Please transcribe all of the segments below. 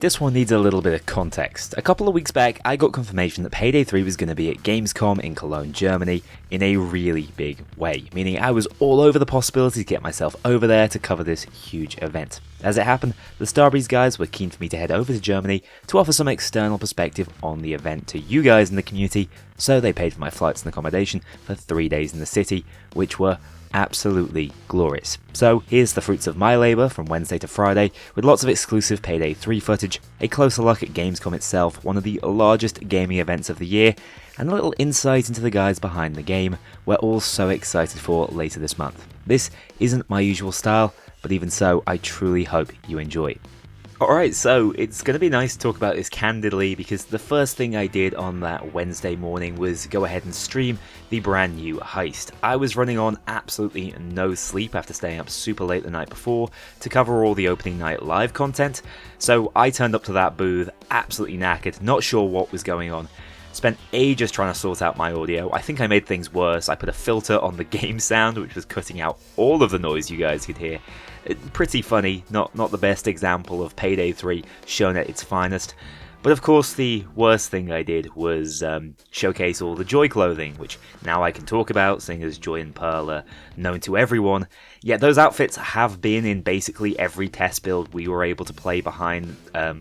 This one needs a little bit of context. A couple of weeks back, I got confirmation that Payday 3 was going to be at Gamescom in Cologne, Germany, in a really big way, meaning I was all over the possibility to get myself over there to cover this huge event. As it happened, the Starbreeze guys were keen for me to head over to Germany to offer some external perspective on the event to you guys in the community, so they paid for my flights and accommodation for 3 days in the city, which were absolutely glorious. So here's the fruits of my labour from Wednesday to Friday, with lots of exclusive Payday 3 footage, a closer look at Gamescom itself, one of the largest gaming events of the year, and a little insight into the guys behind the game we're all so excited for later this month. This isn't my usual style, but even so, I truly hope you enjoy. Alright, so it's going to be nice to talk about this candidly, because the first thing I did on that Wednesday morning was go ahead and stream the brand new heist. I was running on absolutely no sleep after staying up super late the night before to cover all the opening night live content, so I turned up to that booth absolutely knackered, not sure what was going on. Spent ages trying to sort out my audio. I think I made things worse. I put a filter on the game sound, which was cutting out all of the noise you guys could hear. Pretty funny, not the best example of Payday 3 shown at its finest. But of course the worst thing I did was showcase all the Joy clothing, which now I can talk about, seeing as Joy and Pearl are known to everyone. Yet those outfits have been in basically every test build we were able to play behind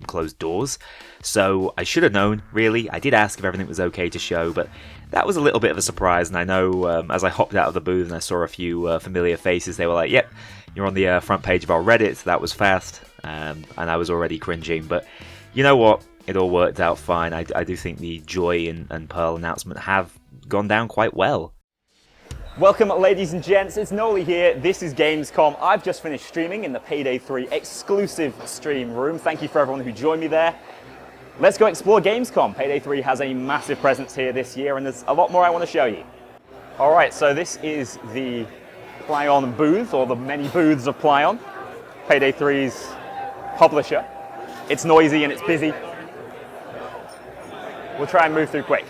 closed doors. So I should have known, really. I did ask if everything was okay to show, but that was a little bit of a surprise. And I know as I hopped out of the booth and I saw a few familiar faces, they were like, yep, you're on the front page of our Reddit. That was fast. And I was already cringing. But you know what? It all worked out fine. I do think the Joy and Pearl announcement have gone down quite well. Welcome, ladies and gents. It's Kknowley here. This is Gamescom. I've just finished streaming in the Payday 3 exclusive stream room. Thank you for everyone who joined me there. Let's go explore Gamescom. Payday 3 has a massive presence here this year, and there's a lot more I want to show you. All right, so this is the Plyon booth, or the many booths of Plyon, Payday 3's publisher. It's noisy and it's busy. We'll try and move through quick.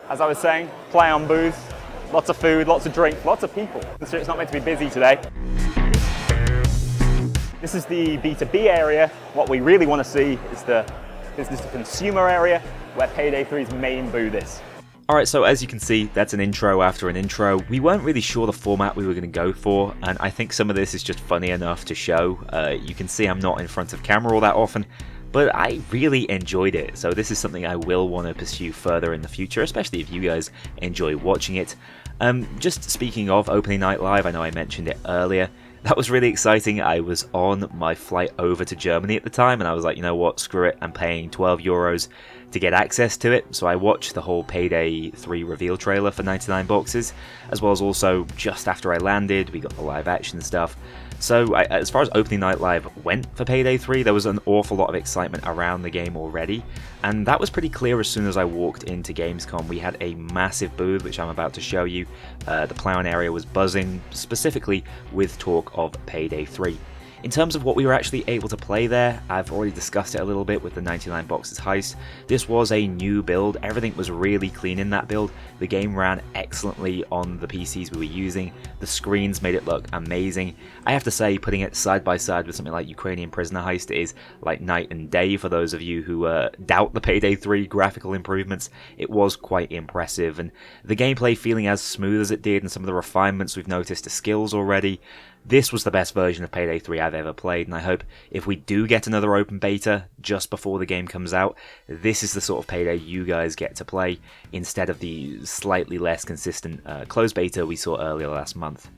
As I was saying, Plyon booth, lots of food, lots of drink, lots of people. It's not meant to be busy today. This is the B2B area. What we really want to see is the business to consumer area, where Payday 3's main booth is. Alright, so as you can see, that's an intro after an intro. We weren't really sure the format we were going to go for, and I think some of this is just funny enough to show. You can see I'm not in front of camera all that often, but I really enjoyed it, so this is something I will want to pursue further in the future, especially if you guys enjoy watching it. Just speaking of opening night live, I know I mentioned it earlier. That was really exciting. I was on my flight over to Germany at the time, and I was like, you know what, screw it, I'm paying €12 to get access to it. So I watched the whole Payday 3 reveal trailer for 99 boxes, as well as also just after I landed, we got the live action stuff. So as far as opening night live went for Payday 3, there was an awful lot of excitement around the game already, and that was pretty clear as soon as I walked into Gamescom. We had a massive booth, which I'm about to show you. The Plyon area was buzzing, specifically with talk of Payday 3. In terms of what we were actually able to play there, I've already discussed it a little bit with the 99 boxes heist. This was a new build, everything was really clean in that build. The game ran excellently on the PCs we were using, the screens made it look amazing. I have to say, putting it side by side with something like Ukrainian Prisoner Heist is like night and day for those of you who doubt the Payday 3 graphical improvements. It was quite impressive, and the gameplay feeling as smooth as it did, and some of the refinements we've noticed to skills already. This was the best version of Payday 3 I've ever played, and I hope if we do get another open beta just before the game comes out, this is the sort of Payday you guys get to play, instead of the slightly less consistent closed beta we saw earlier last month.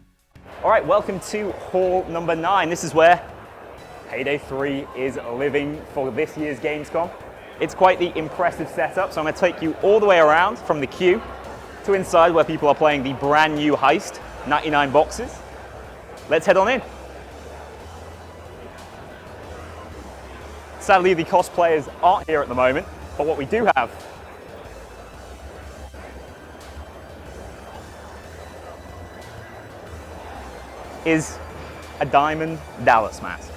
Alright, welcome to Hall number 9. This is where Payday 3 is living for this year's Gamescom. It's quite the impressive setup, so I'm going to take you all the way around from the queue to inside where people are playing the brand new heist, 99 boxes. Let's head on in. Sadly, the cosplayers aren't here at the moment, but what we do have is a diamond Dallas mask.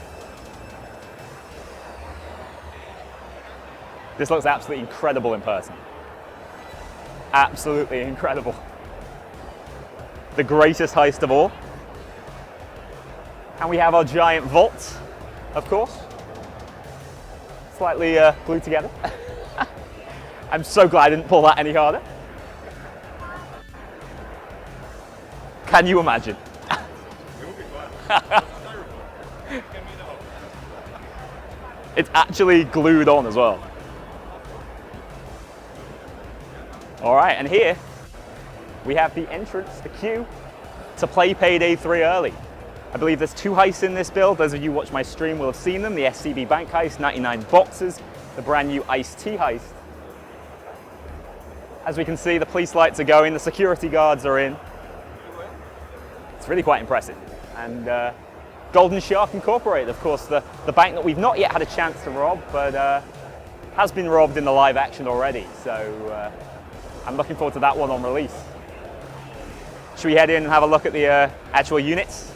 This looks absolutely incredible in person. Absolutely incredible. The greatest heist of all. And we have our giant vault, of course. Slightly glued together. I'm so glad I didn't pull that any harder. Can you imagine? It's actually glued on as well. All right, and here we have the entrance, the queue, to play Payday 3 early. I believe there's 2 heists in this build. Those of you who watch my stream will have seen them. The SCB bank heist, 99 boxes, the brand new iced tea heist. As we can see, the police lights are going, the security guards are in. It's really quite impressive. And Golden Shark Incorporated, of course, the bank that we've not yet had a chance to rob, but has been robbed in the live action already. So I'm looking forward to that one on release. Should we head in and have a look at the actual units?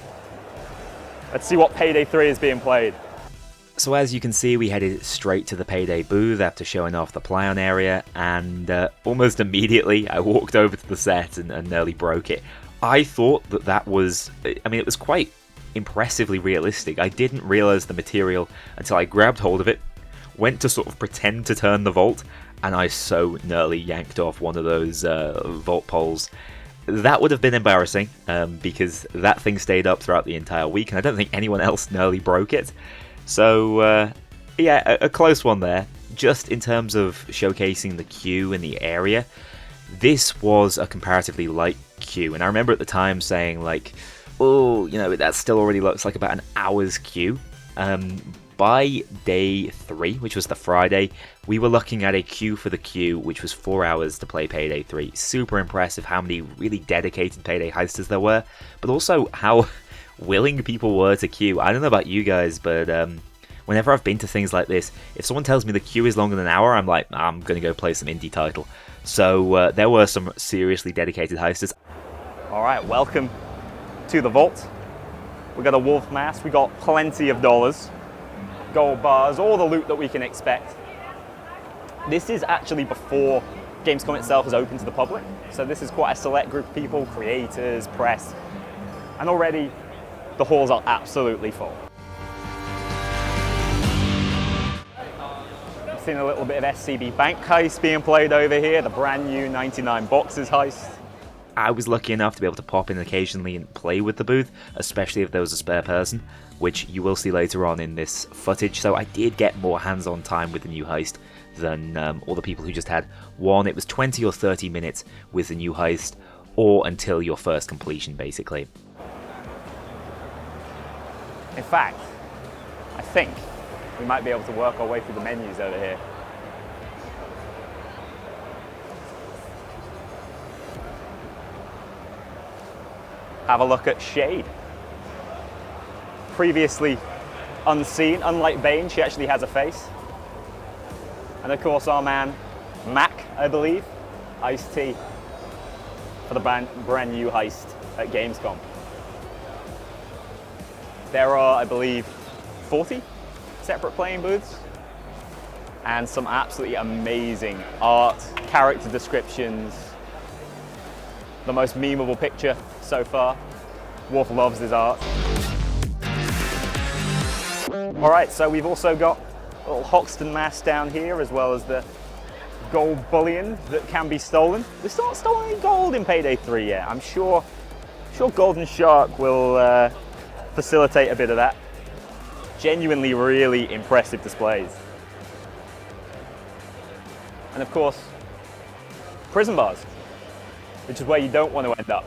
Let's see what Payday 3 is being played. So as you can see, we headed straight to the Payday booth after showing off the play-on area, and almost immediately I walked over to the set and nearly broke it. I thought that was, I mean, it was quite impressively realistic. I didn't realize the material until I grabbed hold of it, went to sort of pretend to turn the vault, and I so nearly yanked off one of those vault poles. That would have been embarrassing, because that thing stayed up throughout the entire week, and I don't think anyone else nearly broke it. So, yeah, a close one there. Just in terms of showcasing the queue in the area, this was a comparatively light queue, and I remember at the time saying, like, oh, you know, that still already looks like about an hour's queue. By day 3, which was the Friday, we were looking at a queue for the queue, which was 4 hours to play Payday 3. Super impressive how many really dedicated Payday heisters there were, but also how willing people were to queue. I don't know about you guys, but whenever I've been to things like this, if someone tells me the queue is longer than an hour, I'm like, I'm going to go play some indie title. So there were some seriously dedicated heisters. All right, welcome to the vault. We got a wolf mask, we got plenty of dollars, gold bars, all the loot that we can expect. This is actually before Gamescom itself is open to the public, so this is quite a select group of people, creators, press, and already the halls are absolutely full. I've seen a little bit of SCB bank heist being played over here, the brand new 99 boxes heist. I was lucky enough to be able to pop in occasionally and play with the booth, especially if there was a spare person, which you will see later on in this footage, so I did get more hands-on time with the new heist than all the people who just had one. It was 20 or 30 minutes with the new heist, or until your first completion, basically. In fact, I think we might be able to work our way through the menus over here. Have a look at Shade. Previously unseen, unlike Bane, she actually has a face. And of course our man, Mac, I believe, iced tea for the brand new heist at Gamescom. There are, I believe, 40 separate playing booths and some absolutely amazing art, character descriptions. The most memeable picture so far. Wolf loves his art. All right, so we've also got a little Hoxton mask down here, as well as the gold bullion that can be stolen. We've not stolen any gold in Payday 3 yet. I'm sure Golden Shark will facilitate a bit of that. Genuinely really impressive displays. And of course, prison bars, which is where you don't want to end up.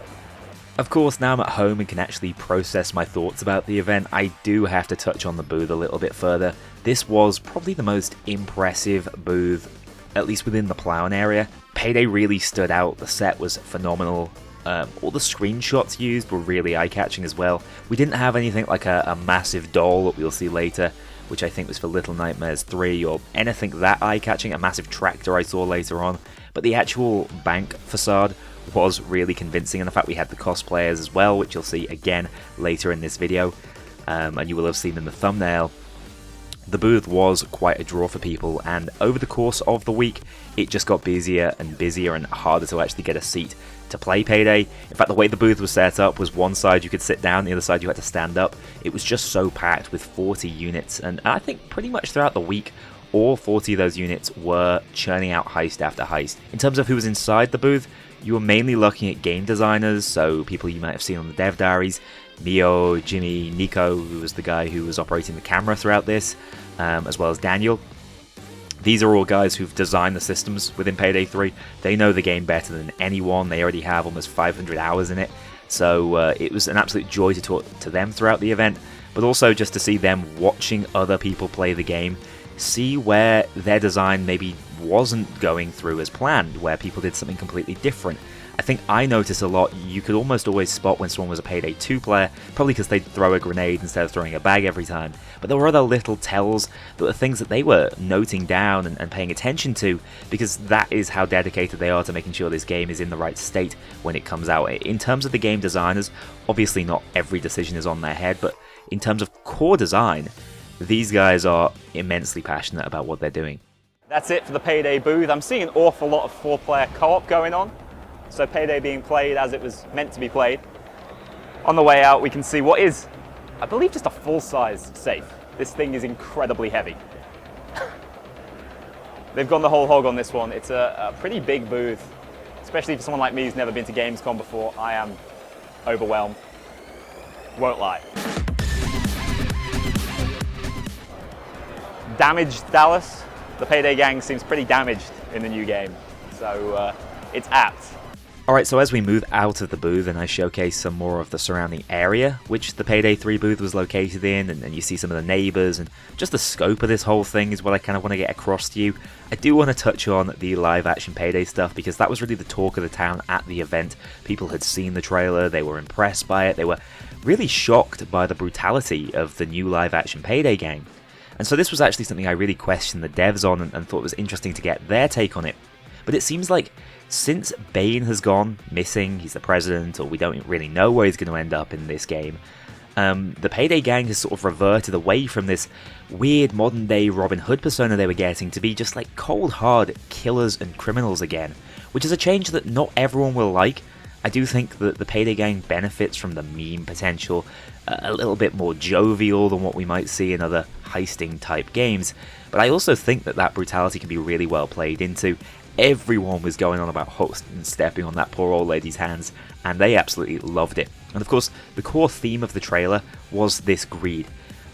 Of course, now I'm at home and can actually process my thoughts about the event, I do have to touch on the booth a little bit further. This was probably the most impressive booth, at least within the play-on area. Payday really stood out, the set was phenomenal. All the screenshots used were really eye-catching as well. We didn't have anything like a massive doll that we'll see later, which I think was for Little Nightmares 3, or anything that eye-catching, a massive tractor I saw later on. But the actual bank facade was really convincing, and in fact we had the cosplayers as well, which you'll see again later in this video, and you will have seen in the thumbnail. The booth was quite a draw for people, and over the course of the week, it just got busier and busier and harder to actually get a seat to play Payday. In fact, the way the booth was set up was one side you could sit down, the other side you had to stand up. It was just so packed with 40 units, and I think pretty much throughout the week, all 40 of those units were churning out heist after heist. In terms of who was inside the booth, you were mainly looking at game designers, so people you might have seen on the dev diaries. Mio, Jimmy, Nico, who was the guy who was operating the camera throughout this, as well as Daniel. These are all guys who've designed the systems within Payday 3. They know the game better than anyone. They already have almost 500 hours in it. So it was an absolute joy to talk to them throughout the event, but also just to see them watching other people play the game, see where their design maybe wasn't going through as planned, where people did something completely different. I think I noticed a lot, you could almost always spot when someone was a Payday 2 player, probably because they'd throw a grenade instead of throwing a bag every time. But there were other little tells that were things that they were noting down and paying attention to, because that is how dedicated they are to making sure this game is in the right state when it comes out. In terms of the game designers, obviously not every decision is on their head, but in terms of core design, these guys are immensely passionate about what they're doing. That's it for the Payday booth. I'm seeing an awful lot of 4-player co-op going on. So Payday being played as it was meant to be played. On the way out, we can see what is, I believe, just a full-size safe. This thing is incredibly heavy. They've gone the whole hog on this one. It's a pretty big booth, especially for someone like me who's never been to Gamescom before. I am overwhelmed. Won't lie. Damaged Dallas. The Payday gang seems pretty damaged in the new game, so it's apt. Alright, so as we move out of the booth and I showcase some more of the surrounding area, which the Payday 3 booth was located in, and you see some of the neighbours, and just the scope of this whole thing is what I kind of want to get across to you. I do want to touch on the live action Payday stuff, because that was really the talk of the town at the event. People had seen the trailer, they were impressed by it, they were really shocked by the brutality of the new live action Payday game. And so this was actually something I really questioned the devs on and thought was interesting to get their take on it. But it seems like since Bane has gone missing, he's the president, or we don't really know where he's going to end up in this game, the Payday gang has sort of reverted away from this weird modern day Robin Hood persona they were getting to be just like cold hard killers and criminals again, which is a change that not everyone will like. I do think that the Payday gang benefits from the meme potential, a little bit more jovial than what we might see in other heisting type games, but I also think that that brutality can be really well played into. Everyone was going on about Host and stepping on that poor old lady's hands, and they absolutely loved it. And of course, the core theme of the trailer was this greed.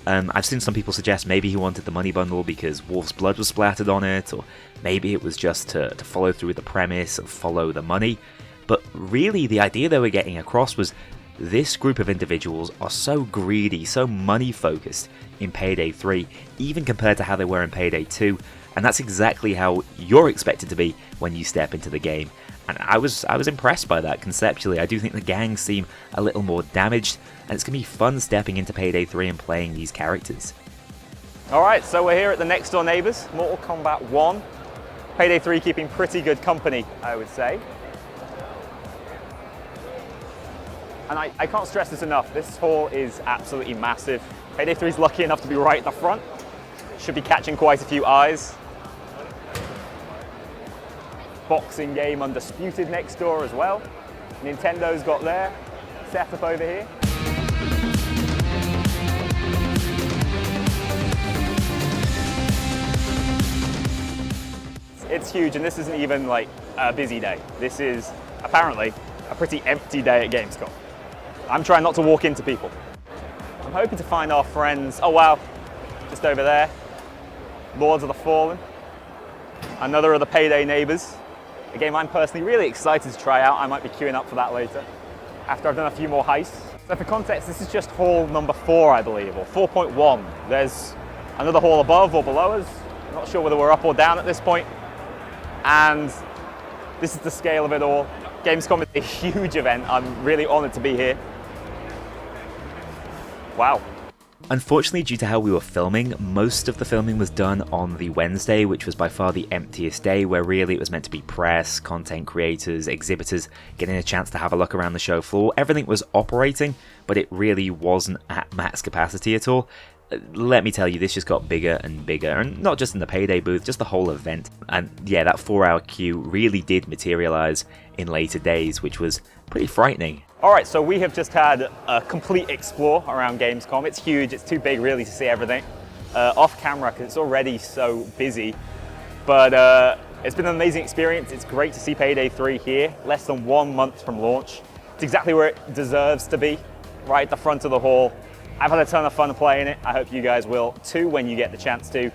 I've seen some people suggest maybe he wanted the money bundle because Wolf's blood was splattered on it, or maybe it was just to follow through with the premise of follow the money. But really, the idea they were getting across was this group of individuals are so greedy, so money-focused in Payday 3, even compared to how they were in Payday 2, and that's exactly how you're expected to be when you step into the game. And I was impressed by that conceptually. I do think the gang seem a little more damaged, and it's going to be fun stepping into Payday 3 and playing these characters. Alright, so we're here at the Next Door Neighbours, Mortal Kombat 1. Payday 3 keeping pretty good company, I would say. And I can't stress this enough, this hall is absolutely massive. Payday 3 is lucky enough to be right at the front. Should be catching quite a few eyes. Boxing game Undisputed next door as well. Nintendo's got their setup over here. It's huge, and this isn't even like a busy day. This is apparently a pretty empty day at Gamescom. I'm trying not to walk into people. I'm hoping to find our friends, oh wow, just over there, Lords of the Fallen, another of the Payday neighbours. A game I'm personally really excited to try out. I might be queuing up for that later, after I've done a few more heists. So for context, this is just hall number 4, I believe, or 4.1. There's another hall above or below us. I'm not sure whether we're up or down at this point. And this is the scale of it all. Gamescom is a huge event. I'm really honoured to be here. Wow. Unfortunately, due to how we were filming, most of the filming was done on the Wednesday, which was by far the emptiest day, where really it was meant to be press, content creators, exhibitors, getting a chance to have a look around the show floor. Everything was operating, but it really wasn't at max capacity at all. let me tell you, this just got bigger and bigger, and not just in the Payday booth, just the whole event. And yeah, that 4-hour queue really did materialize in later days, which was pretty frightening. Alright, so we have just had a complete explore around Gamescom. It's huge, it's too big really to see everything. Off camera, because it's already so busy. But it's been an amazing experience. It's great to see Payday 3 here, less than 1 month from launch. It's exactly where it deserves to be, right at the front of the hall. I've had a ton of fun playing it. I hope you guys will too when you get the chance to.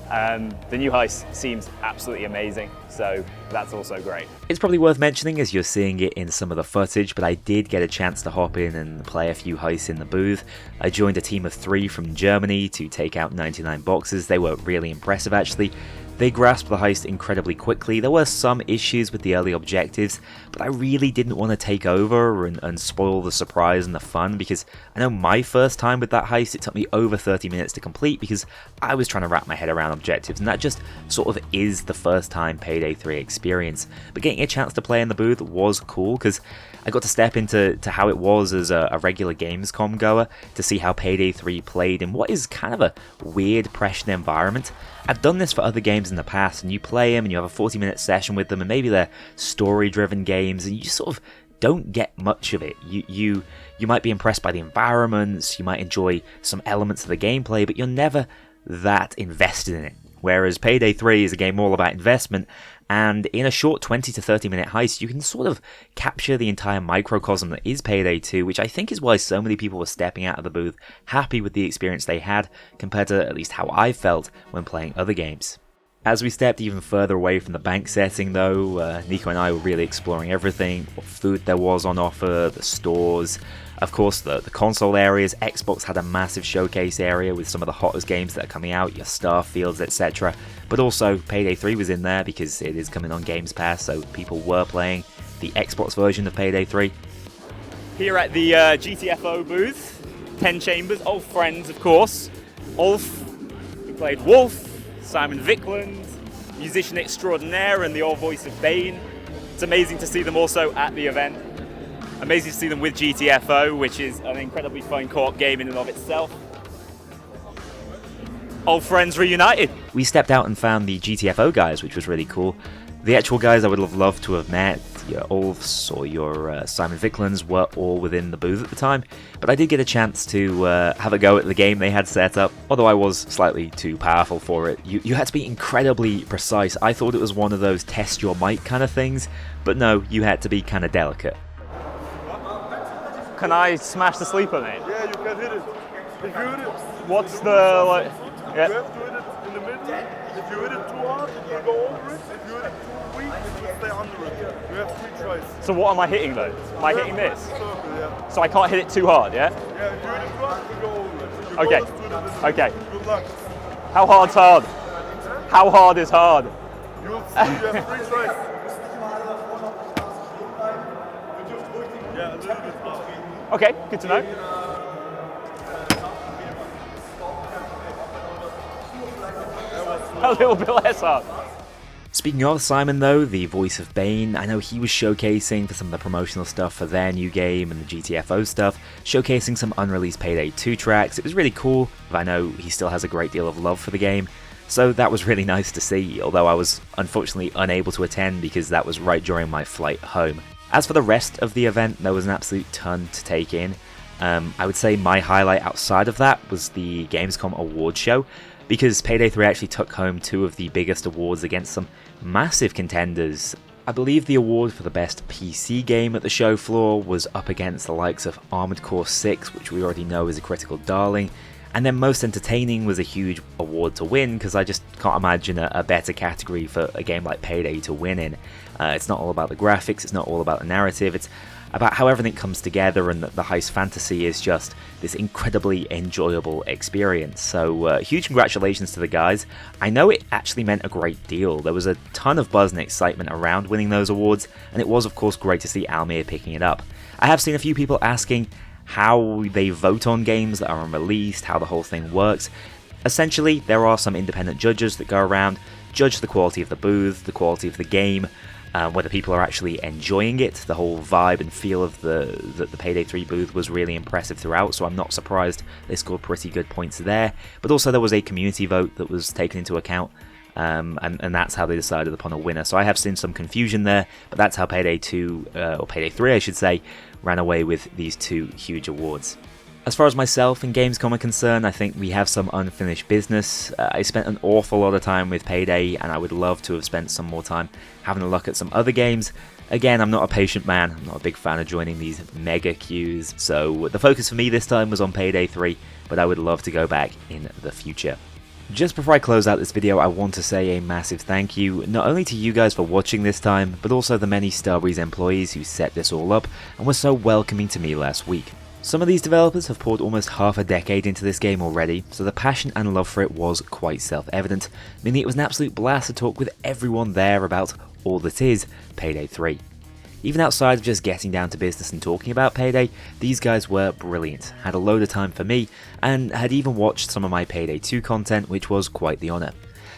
The new heist seems absolutely amazing, so that's also great. It's probably worth mentioning as you're seeing it in some of the footage, but I did get a chance to hop in and play a few heists in the booth. I joined a team of 3 from Germany to take out 99 boxes. They were really impressive actually. They grasped the heist incredibly quickly. There were some issues with the early objectives, but I really didn't want to take over and spoil the surprise and the fun, because I know my first time with that heist, it took me over 30 minutes to complete because I was trying to wrap my head around objectives, and that just sort of is the first time Payday 3 experience. But getting a chance to play in the booth was cool because I got to step into how it was as a regular Gamescom goer, to see how Payday 3 played in what is kind of a weird, pressured environment. I've done this for other games in the past, and you play them and you have a 40-minute session with them, and maybe they're story-driven games, and you just sort of don't get much of it. You might be impressed by the environments, you might enjoy some elements of the gameplay, but you're never that invested in it. Whereas Payday 3 is a game all about investment, and in a short 20 to 30 minute heist, you can sort of capture the entire microcosm that is Payday 2, which I think is why so many people were stepping out of the booth happy with the experience they had, compared to at least how I felt when playing other games. As we stepped even further away from the bank setting though, Nico and I were really exploring everything, what food there was on offer, the stores, of course the console areas. Xbox had a massive showcase area with some of the hottest games that are coming out, your Starfields, etc. But also Payday 3 was in there because it is coming on Games Pass, so people were playing the Xbox version of Payday 3. Here at the GTFO booth, 10 Chambers, old friends of course. Ulf, who played Wolf, Simon Vickland, musician extraordinaire and the old voice of Bane. It's amazing to see them also at the event. Amazing to see them with GTFO, which is an incredibly fun co-op game in and of itself. Old friends reunited. We stepped out and found the GTFO guys, which was really cool. The actual guys I would have loved to have met, your Ulfs or your Simon Vicklands, were all within the booth at the time, but I did get a chance to have a go at the game they had set up, although I was slightly too powerful for it. You had to be incredibly precise. I thought it was one of those test your might kind of things, but no, you had to be kind of delicate. Can I smash the sleeper, mate? Yeah, you can hit it. If you hit it, What's the, like... Yeah. you have to hit it in the middle. If you hit it too hard, it will go over it. If you hit it too weak, it will stay under it. You have 3 tries. So what am I hitting though? Am I hitting this? Circle, yeah. So I can't hit it too hard, yeah? Yeah, if you hit it too hard, it will go over it. You Okay. go to the Okay. Good luck. How hard's hard? How hard is hard? You will see, you have 3 tries. Yeah, a little bit hard. Okay, good to know. A little bit less hard. Speaking of Simon though, the voice of Bane, I know he was showcasing for some of the promotional stuff for their new game and the GTFO stuff, showcasing some unreleased Payday 2 tracks. It was really cool, but I know he still has a great deal of love for the game, so that was really nice to see, although I was unfortunately unable to attend because that was right during my flight home. As for the rest of the event, there was an absolute ton to take in. I would say my highlight outside of that was the Gamescom award show, because Payday 3 actually took home 2 of the biggest awards against some massive contenders. I believe the award for the best PC game at the show floor was up against the likes of Armored Core 6, which we already know is a critical darling, and then most entertaining was a huge award to win, because I just can't imagine a better category for a game like Payday to win in. It's not all about the graphics, it's not all about the narrative, it's about how everything comes together, and that the heist fantasy is just this incredibly enjoyable experience. So huge congratulations to the guys. I know it actually meant a great deal. There was a ton of buzz and excitement around winning those awards, and it was of course great to see Almir picking it up. I have seen a few people asking how they vote on games that are unreleased, how the whole thing works. Essentially, there are some independent judges that go around, judge the quality of the booth, the quality of the game, whether people are actually enjoying it. The whole vibe and feel of the Payday 3 booth was really impressive throughout, so I'm not surprised they scored pretty good points there. But also there was a community vote that was taken into account, and that's how they decided upon a winner. So I have seen some confusion there, but that's how Payday 2, or Payday 3 I should say, ran away with these two huge awards. As far as myself and Gamescom are concerned, I think we have some unfinished business. I spent an awful lot of time with Payday, and I would love to have spent some more time having a look at some other games. Again, I'm not a patient man, I'm not a big fan of joining these mega queues, so the focus for me this time was on Payday 3, but I would love to go back in the future. Just before I close out this video, I want to say a massive thank you, not only to you guys for watching this time, but also the many Starbreeze employees who set this all up and were so welcoming to me last week. Some of these developers have poured almost half a decade into this game already, so the passion and love for it was quite self-evident, meaning it was an absolute blast to talk with everyone there about all that is Payday 3. Even outside of just getting down to business and talking about Payday, these guys were brilliant, had a load of time for me, and had even watched some of my Payday 2 content, which was quite the honour.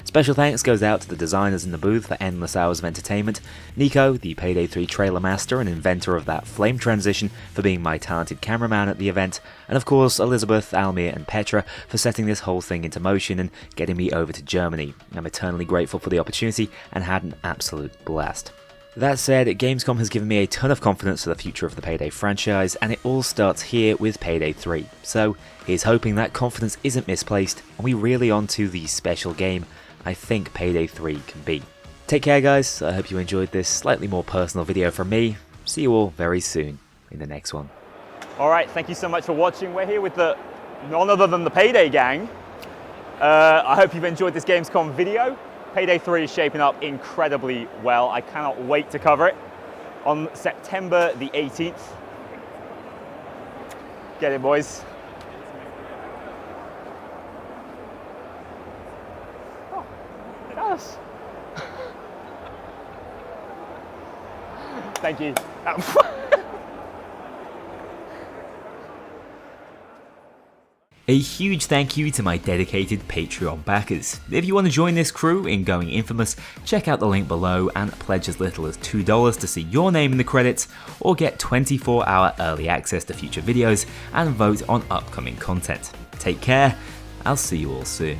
Special thanks goes out to the designers in the booth for endless hours of entertainment, Nico, the Payday 3 trailer master and inventor of that flame transition, for being my talented cameraman at the event, and of course Elizabeth, Almir and Petra for setting this whole thing into motion and getting me over to Germany. I'm eternally grateful for the opportunity and had an absolute blast. That said, Gamescom has given me a ton of confidence for the future of the Payday franchise, and it all starts here with Payday 3. So here's hoping that confidence isn't misplaced and we really onto the special game I think Payday 3 can be. Take care guys, I hope you enjoyed this slightly more personal video from me. See you all very soon in the next one. Alright, thank you so much for watching. We're here with none other than the Payday gang. I hope you've enjoyed this Gamescom video. Payday 3 is shaping up incredibly well. I cannot wait to cover it on September the 18th. Get it, boys. Oh, it does. Thank you. A huge thank you to my dedicated Patreon backers. If you want to join this crew in going infamous, check out the link below and pledge as little as $2 to see your name in the credits, or get 24-hour early access to future videos and vote on upcoming content. Take care, I'll see you all soon.